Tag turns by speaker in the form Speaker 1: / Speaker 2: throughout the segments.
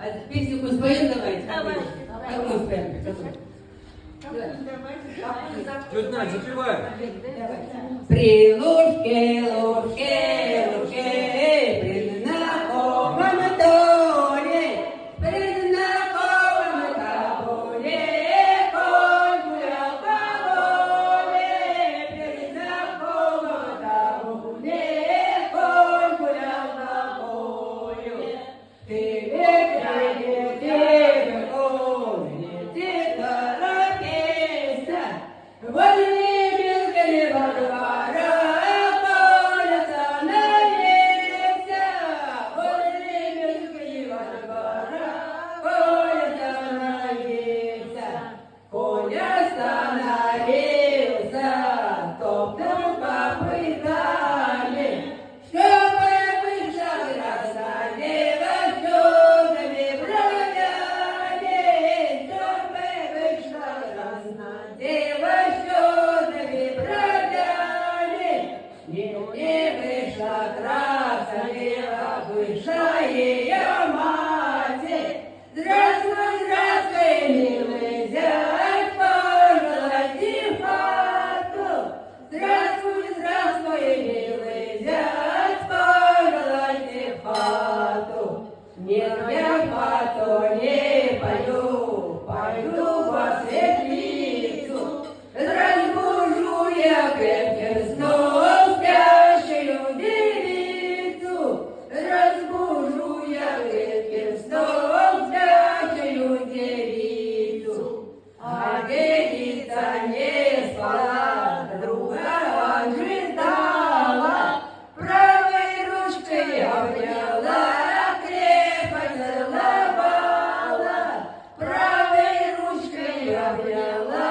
Speaker 1: А песню какую споем давайте?
Speaker 2: Давайте.
Speaker 1: Какую споем?
Speaker 3: Тетя Надь, запевай.
Speaker 1: При ложке, ложке, ложке, при знакомом тоне, при знакомом табуре, конь гулял по поле, при знакомом табуре, конь гулял по полю. Ты ветряне, тебе конь, ты торопись, вольный белка Варвара, поле становится, вольный белка Варвара, поле становится, конь остановился, топнул копытами, чтобы вышла красная черными бровями, чтобы вышла красная черными бровями, не вышла красная, вышла ее мать. Здравствуй, здравствуй, милый зять, пожелайте хату. Здравствуй, здравствуй, милый зять, пожелайте хату. Нет, я в хату не пойду, пойду во светлицу. Разбужу я крепким сном спящую девицу. Разбужу я крепким сном спящую девицу. А девица не спала, друга ожидала. Правой ручкой обняла, крепко целовала. Правой ручкой обняла,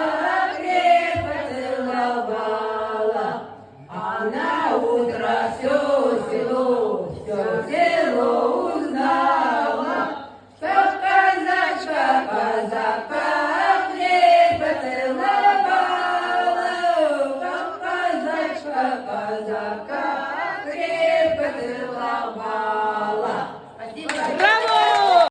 Speaker 1: крепко целовала. А на утро все село узнала, как казачка казака крепко целовала, как казачка казака крепко